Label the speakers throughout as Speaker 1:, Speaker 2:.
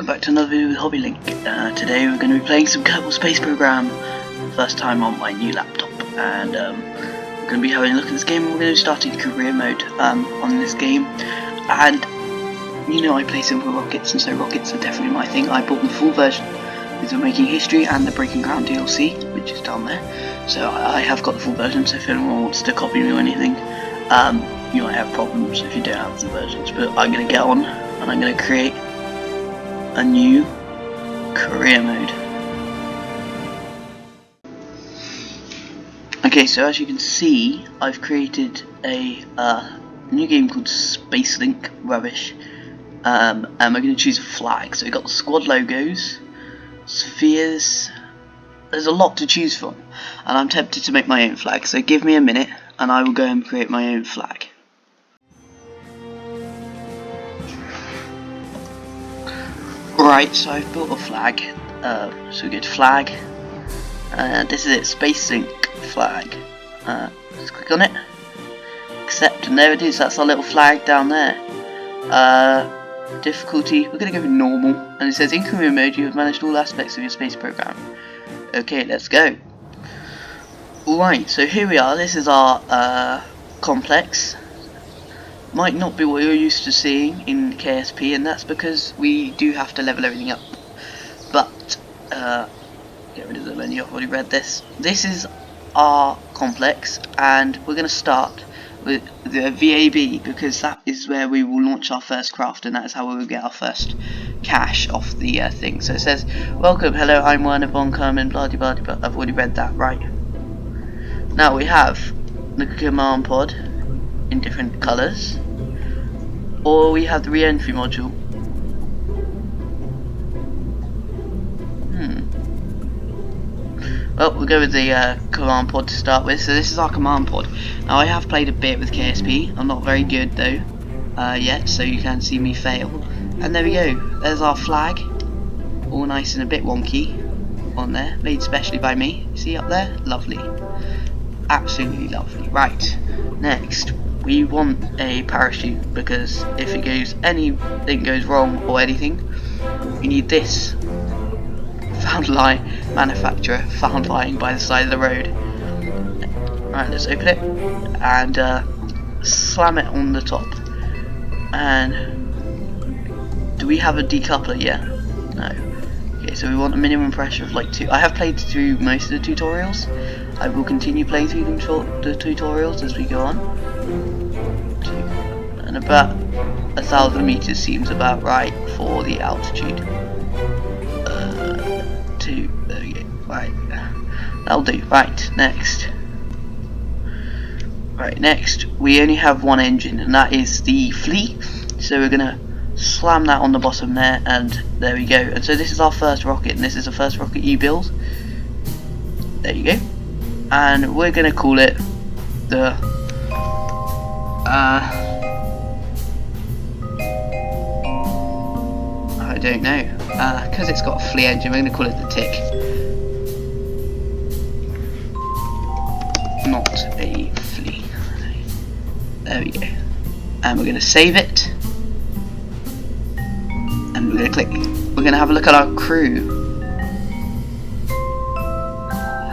Speaker 1: welcome back to another video with HobbyLink. Today we're going to be playing some Kerbal Space Program, first time on my new laptop, and we're going to be having a look at this game. We're going to be starting career mode on this game, and you know I play simple rockets, and so rockets are definitely my thing. I bought the full version with the Making History and the Breaking Ground DLC, which is down there, so I have got the full version, so if anyone wants to copy me or anything, you might have problems if you don't have the versions, but I'm going to get on, and I'm going to create a new career mode. Okay, so as you can see, I've created a new game called Space Link Rubbish, and we're going to choose a flag. So we've got the squad logos, spheres. There's a lot to choose from, and I'm tempted to make my own flag. So give me a minute, and I will go and create my own flag. Right, so I've built a flag, so we go to flag, this is it, Space Link flag, let's click on it, accept, and there it is, that's our little flag down there. Difficulty, we're going to go with normal, and it says in career mode you have managed all aspects of your space program. Okay, let's go. Right, so here we are, this is our complex. Might not be what you're used to seeing in KSP, and that's because we do have to level everything up. But get rid of the menu, I've already read this. This is our complex, and we're going to start with the VAB because that is where we will launch our first craft, and that is how we will get our first cash off the thing. So it says, welcome, hello, I'm Werner von Kerman, blah blah blah. I've already read that, right. Now we have the command pod in different colours, or we have the re-entry module. Well, we'll go with the command pod to start with. So this is our command pod. Now I have played a bit with KSP. I'm not very good though yet, so you can see me fail. And there we go. There's our flag, all nice and a bit wonky on there, made specially by me. See up there? Lovely, absolutely lovely. Right, next we want a parachute, because if anything goes wrong or anything, you need this. Found manufacturer found lying by the side of the road. Right, let's open it and slam it on the top. And do we have a decoupler yet? No. Okay, so we want a minimum pressure of like 2. I have played through most of the tutorials. I will continue playing through the tutorials as we go on. 2. And about 1,000 meters seems about right for the altitude. 2. There we go. Right. That'll do. Right. Next. Right. Next, we only have one engine, and that is the flea. So we're gonna slam that on the bottom there, and there we go. And so this is our first rocket, and this is the first rocket you build. There you go. And we're gonna call it the I don't know, because it's got a flea engine, we're gonna call it the Tick, not a flea. There we go. And we're gonna save it, and we're gonna click. We're gonna have a look at our crew.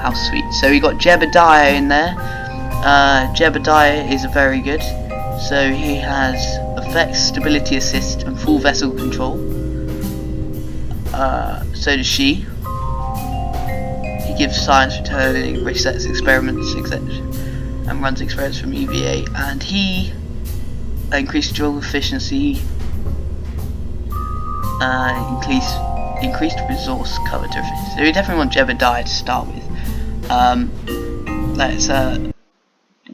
Speaker 1: How sweet. So we got Jebediah in there. Jebediah is very good. So he has effects, stability assist, and full vessel control. So does she. He gives science returning, resets experiments, etc., and runs experiments from EVA. And he increased drill efficiency, increased resource cover to efficiency. So we definitely want Jebediah to start with. Let's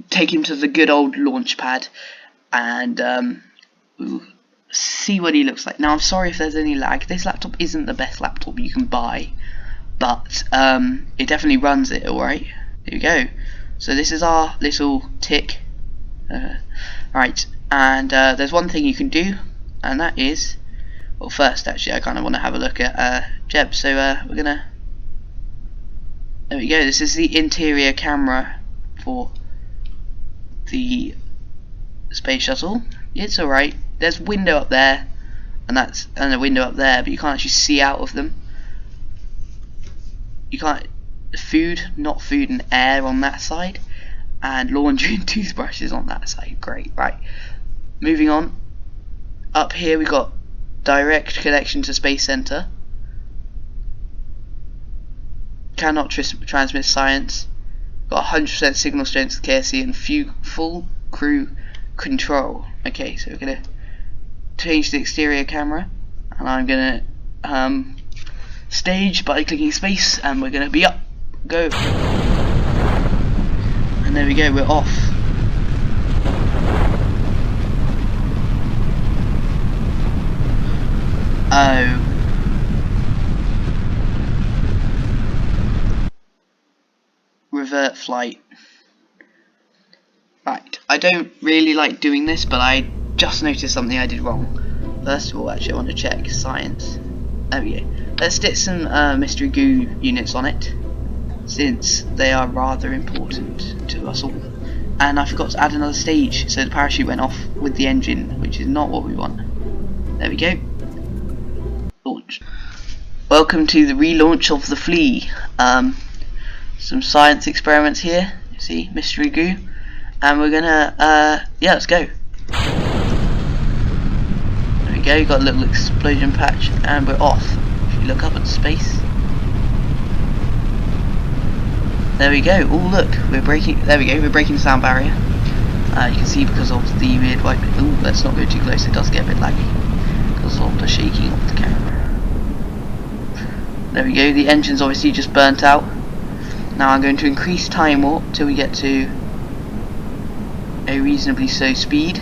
Speaker 1: take him to the good old launch pad, and we'll see what he looks like. Now I'm sorry if there's any lag. This laptop isn't the best laptop you can buy, but it definitely runs it alright. There we go. So this is our little Tick. Right, and there's one thing you can do, and that is, well, first actually I kind of want to have a look at Jeb. So we're gonna, there we go. This is the interior camera for the space shuttle. It's alright. There's a window up there. and a window up there, but you can't actually see out of them. You can't not food and air on that side, and laundry and toothbrushes on that side. Great, right. Moving on. Up here we got direct connection to Space Center. Cannot transmit science. Got 100% signal strength to KSP and full crew control. Okay, so we're gonna change the exterior camera, and I'm gonna stage by clicking space, and we're gonna be up. Go. And there we go, we're off. Oh. Revert flight. Right, I don't really like doing this, but I just noticed something I did wrong. First of all, actually, I want to check science. There we go. Let's stick some mystery goo units on it, since they are rather important to us all. And I forgot to add another stage, so the parachute went off with the engine, which is not what we want. There we go. Launch. Welcome to the relaunch of the Flea. Some science experiments here. You see, mystery goo. And we're gonna, yeah, let's go. There we go, got a little explosion patch, and we're off. If you look up at space. There we go. Oh look, we're breaking. There we go. We're breaking the sound barrier. You can see because of the weird white. Oh, let's not go too close. It does get a bit laggy because of the shaking of the camera. There we go. The engine's obviously just burnt out. Now I'm going to increase time warp till we get to a reasonably slow speed.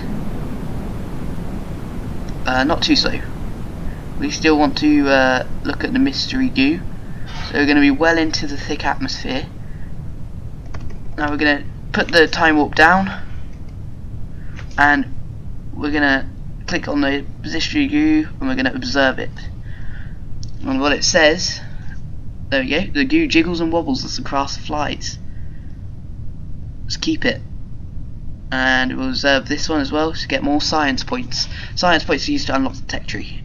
Speaker 1: Not too slow. We still want to look at the mystery goo. So we're going to be well into the thick atmosphere. Now we're going to put the time warp down, and we're going to click on the mystery goo, and we're going to observe it. And what it says, there we go, the goo jiggles and wobbles as the craft flies. Let's keep it. And we'll observe this one as well to get more science points. Science points are used to unlock the tech tree.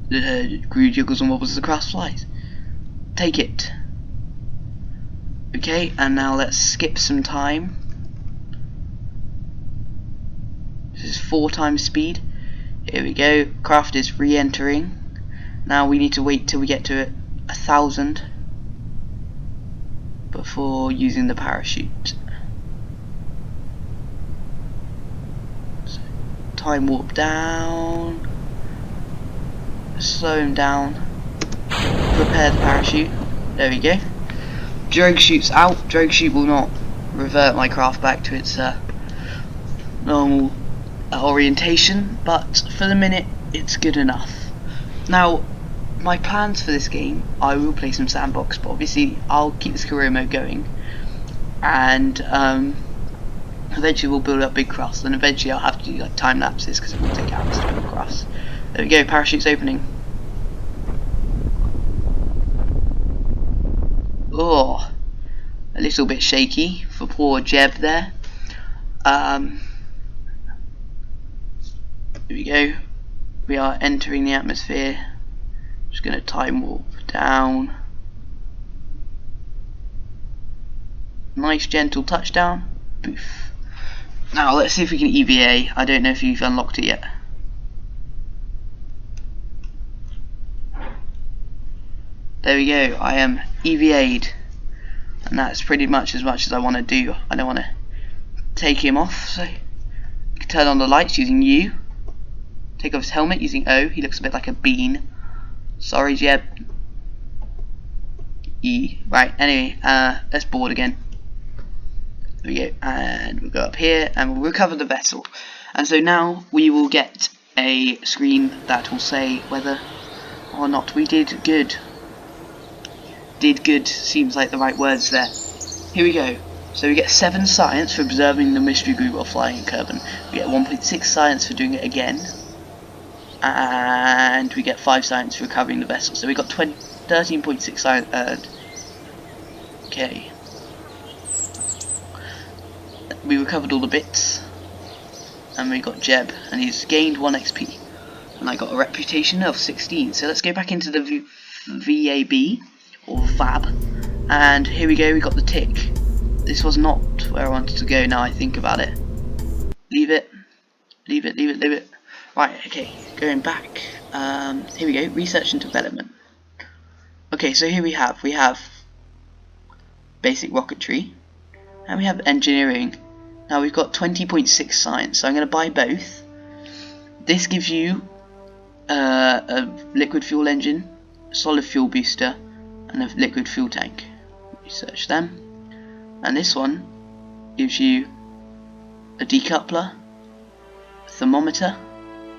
Speaker 1: The goo jiggles and wobbles as the craft flies. Take it. Okay, and now let's skip some time. This is 4 times speed. Here we go. Craft is re-entering. Now we need to wait till we get to 1,000 before using the parachute. So, time warp down. Slow him down. Prepare the parachute. There we go. Drogue chute's out. Drogue chute will not revert my craft back to its normal orientation, but for the minute it's good enough. Now, my plans for this game, I will play some sandbox, but obviously I'll keep this career mode going, and eventually we'll build up big crafts, and eventually I'll have to do like time lapses because it will take hours to build crafts. There we go, parachute's opening. Oh, a little bit shaky for poor Jeb there. Here we go. We are entering the atmosphere. Just going to time warp down. Nice gentle touchdown. Boof. Now let's see if we can EVA. I don't know if you've unlocked it yet. There we go, I am EVA'd, and that's pretty much as I want to do. I don't want to take him off, so you can turn on the lights using U, take off his helmet using O. He looks a bit like a bean. Sorry Jeb. E. Right, anyway, let's board again. There we go, and we'll go up here and we'll recover the vessel. And so now we will get a screen that will say whether or not we did good. Did good seems like the right words there. Here we go. So we get 7 science for observing the mystery goo while flying in Kerbin. We get 1.6 science for doing it again. And we get 5 science for recovering the vessel. So we got 13.6 science earned. Okay. We recovered all the bits. And we got Jeb, and he's gained 1 XP. and I got a reputation of 16. So let's go back into the VAB, or VAB, and here we go, we got the tick. This was not where I wanted to go now I think about it. Leave it. Right, okay, going back. Here we go, research and development. Okay, so here we have basic rocketry, and we have engineering. Now we've got 20.6 science, so I'm going to buy both. This gives you a liquid fuel engine, a solid fuel booster, and a liquid fuel tank. Research them. And this one gives you a decoupler, a thermometer,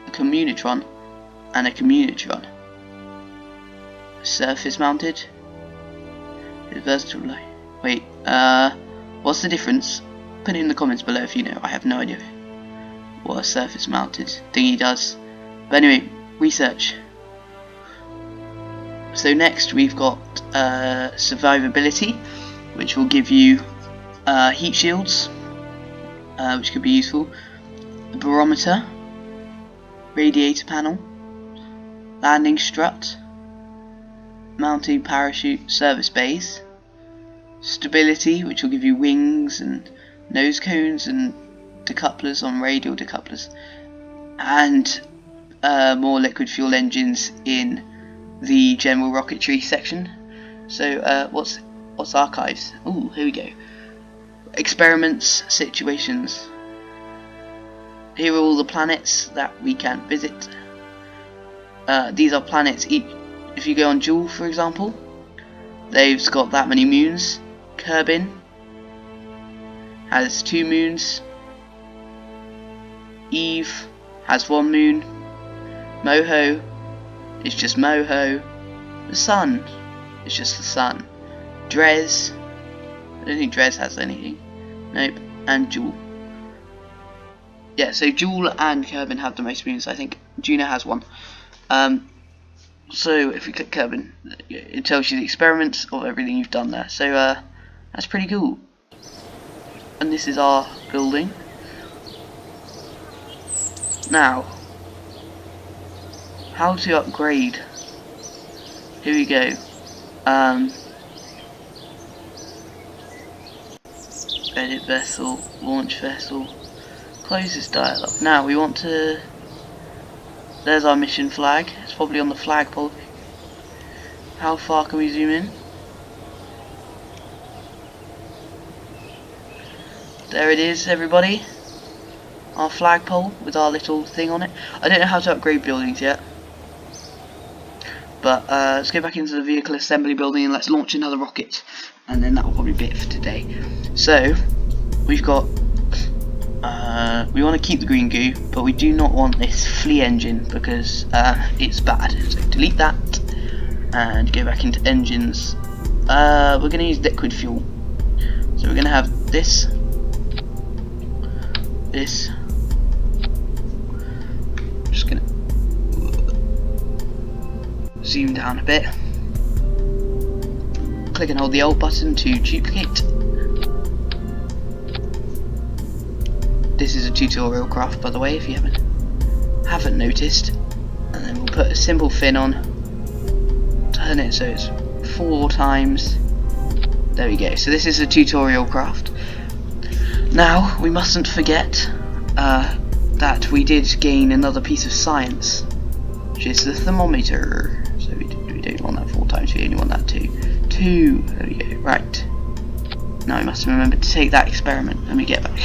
Speaker 1: a communitron, and a communitron. Surface mounted. Versatile. Wait, what's the difference? Put it in the comments below if you know. I have no idea what a surface mounted thingy does. But anyway, research. So next we've got survivability, which will give you heat shields, which could be useful. A barometer, radiator panel, landing strut, mounting parachute, service bays, stability, which will give you wings and nose cones and decouplers on radial decouplers, and more liquid fuel engines in the general rocketry section. So what's archives? Ooh, here we go. Experiments, situations. Here are all the planets that we can visit. These are planets. If you go on Joule, for example, they've got that many moons. Kerbin has 2 moons. Eve has 1 moon. Moho is just Moho. The Sun is just the Sun. Dres, I don't think Dres has anything. Nope. And Joule. Yeah, so Joule and Kerbin have the most moons. I think Juno has 1. So if we click Kerbin, it tells you the experiments of everything you've done there. So that's pretty cool. And this is our building. Now, how to upgrade? Here we go. Edit vessel, launch vessel, close this dialog. Now we want to. There's our mission flag. It's probably on the flagpole. How far can we zoom in? There it is, everybody. Our flagpole with our little thing on it. I don't know how to upgrade buildings yet. But let's go back into the vehicle assembly building and let's launch another rocket. And then that will probably be it for today. So, we've got... we want to keep the green goo, but we do not want this flea engine because it's bad. So delete that and go back into engines. We're going to use liquid fuel. So we're going to have this. Just going to zoom down a bit. Click and hold the Alt button to duplicate. This is a tutorial craft, by the way, if you haven't noticed. And then we'll put a simple fin on. Turn it so it's 4 times. There we go. So this is a tutorial craft. Now we mustn't forget that we did gain another piece of science, which is the thermometer. So we don't want that 4 times. We only want that 2. There we go. Right. Now we must remember to take that experiment when we get back.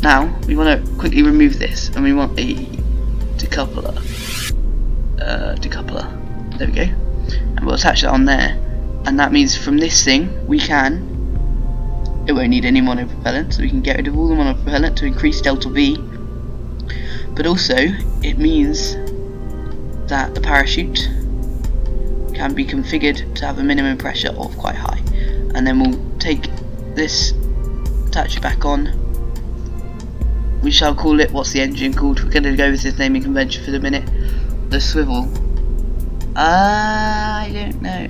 Speaker 1: Now, we want to quickly remove this, and we want a decoupler. There we go. And we'll attach that on there. And that means from this thing, it won't need any monopropellant, so we can get rid of all the monopropellant to increase delta V. But also, it means that the parachute can be configured to have a minimum pressure of quite high. And then we'll take this, attach it back on. We shall call it, what's the engine called? We're going to go with this naming convention for the minute. The swivel. I don't know.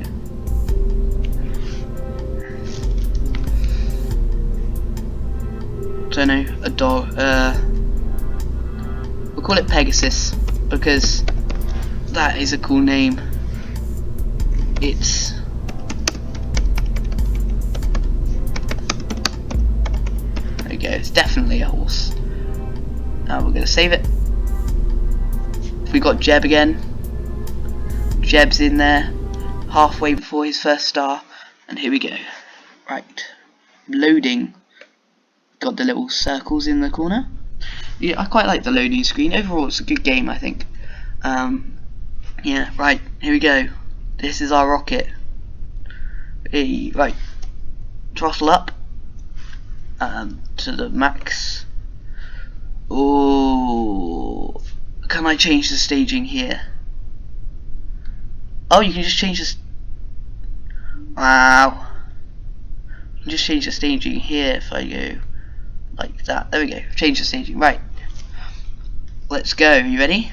Speaker 1: Don't know, a dog. We'll call it Pegasus because That is a cool name. It's there we go. It's definitely a horse. Now we're gonna save it. We got Jeb again. Jeb's in there, halfway before his first star, and here we go. Right, loading. Got the little circles in the corner. Yeah, I quite like the loading screen. Overall, it's a good game, I think. Yeah, right, here we go. This is our rocket. Hey, right, throttle up to the max. Oh, can I change the staging here? Oh, you can just change this. Wow. You can just change the staging here if I go like that. There we go. Change the staging. Right. Let's go. You ready?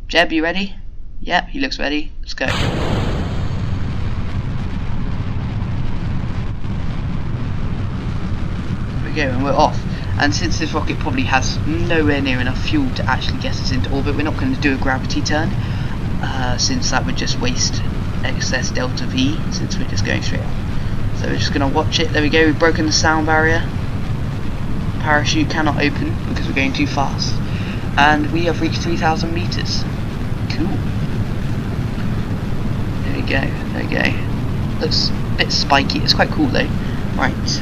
Speaker 1: Jeb, you ready? Yep, he looks ready. Let's go. There we go, and we're off. And since this rocket probably has nowhere near enough fuel to actually get us into orbit, we're not going to do a gravity turn, since that would just waste excess delta V, since we're just going straight up. So we're just going to watch it. There we go, we've broken the sound barrier. Parachute cannot open because we're going too fast. And we have reached 3,000 meters. Cool. There we go, there we go. Looks a bit spiky, it's quite cool though. Right.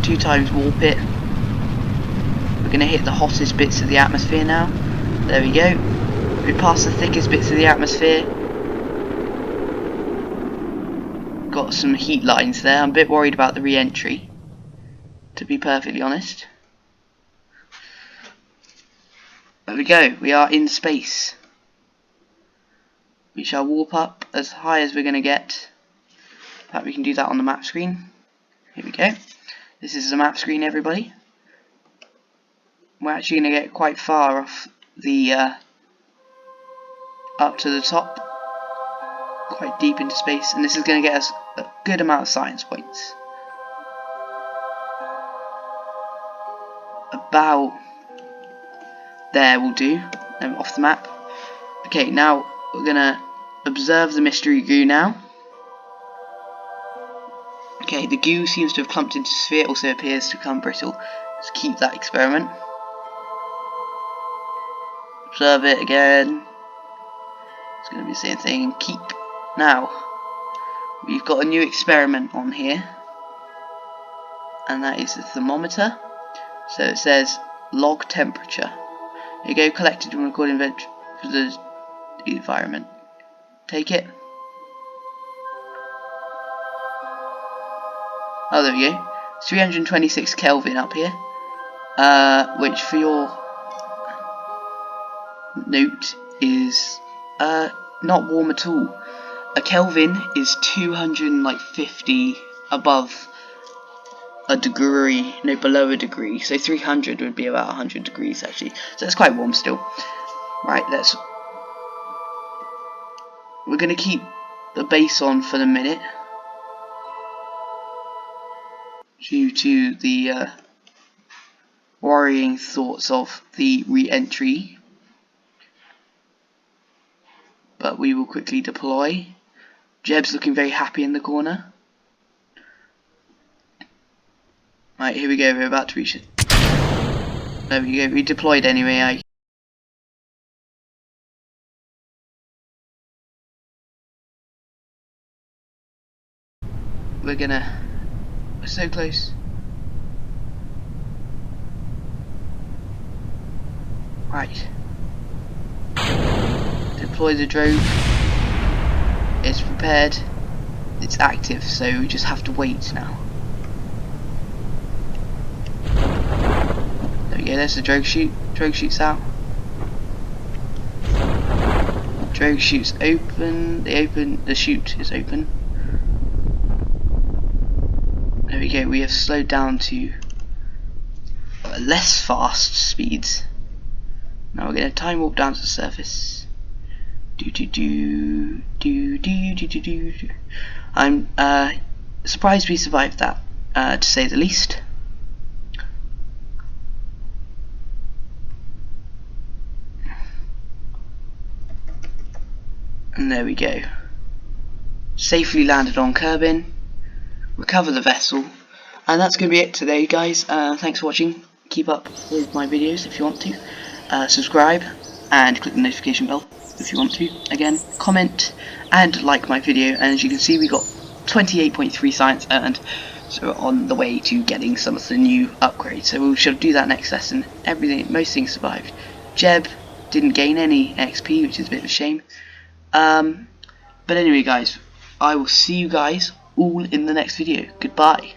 Speaker 1: 2 times warp it. We're going to hit the hottest bits of the atmosphere now. There we go. We passed the thickest bits of the atmosphere. Got some heat lines there. I'm a bit worried about the re-entry, to be perfectly honest. There we go. We are in space. We shall warp up as high as we're going to get. In fact, we can do that on the map screen. Here we go. This is the map screen, everybody. We're actually going to get quite far off the up to the top, quite deep into space, and this is going to get us a good amount of science points. About there will do. Off the map. Okay, now we're going to observe the mystery goo now. Okay, the goo seems to have clumped into sphere, also appears to become brittle. Let's keep that experiment. Observe it again. It's going to be the same thing, and keep. Now, we've got a new experiment on here, and that is the thermometer. So it says log temperature. There you go, collected when recording for the environment. Take it. Oh, there we go. It's 326 Kelvin up here, which for your note is not warm at all. A Kelvin is 250 above a degree, no, below a degree. So 300 would be about 100 degrees actually. So it's quite warm still. Right, we're gonna keep the base on for the minute, due to the worrying thoughts of the re-entry, but we will quickly deploy. Jeb's looking very happy in the corner. Right, here we go, we're about to reach it. There we go, we deployed anyway. We're so close. Right. Deploy the drone. It's prepared. It's active, so we just have to wait now. There we go, there's the drogue chute. Drogue chute's out. Drogue chute's open. The chute is open. There we go, we have slowed down to less fast speeds. Now we're going to time warp down to the surface. I'm surprised we survived that, to say the least. And there we go. Safely landed on Kerbin. Recover the vessel. And that's going to be it today, guys. Thanks for watching. Keep up with my videos if you want to. Subscribe and click the notification bell if you want to. Again, comment and like my video. And as you can see, we got 28.3 science earned. So we're on the way to getting some of the new upgrades. So we shall do that next lesson. Most things survived. Jeb didn't gain any XP, which is a bit of a shame. But anyway, guys, I will see you guys all in the next video. Goodbye.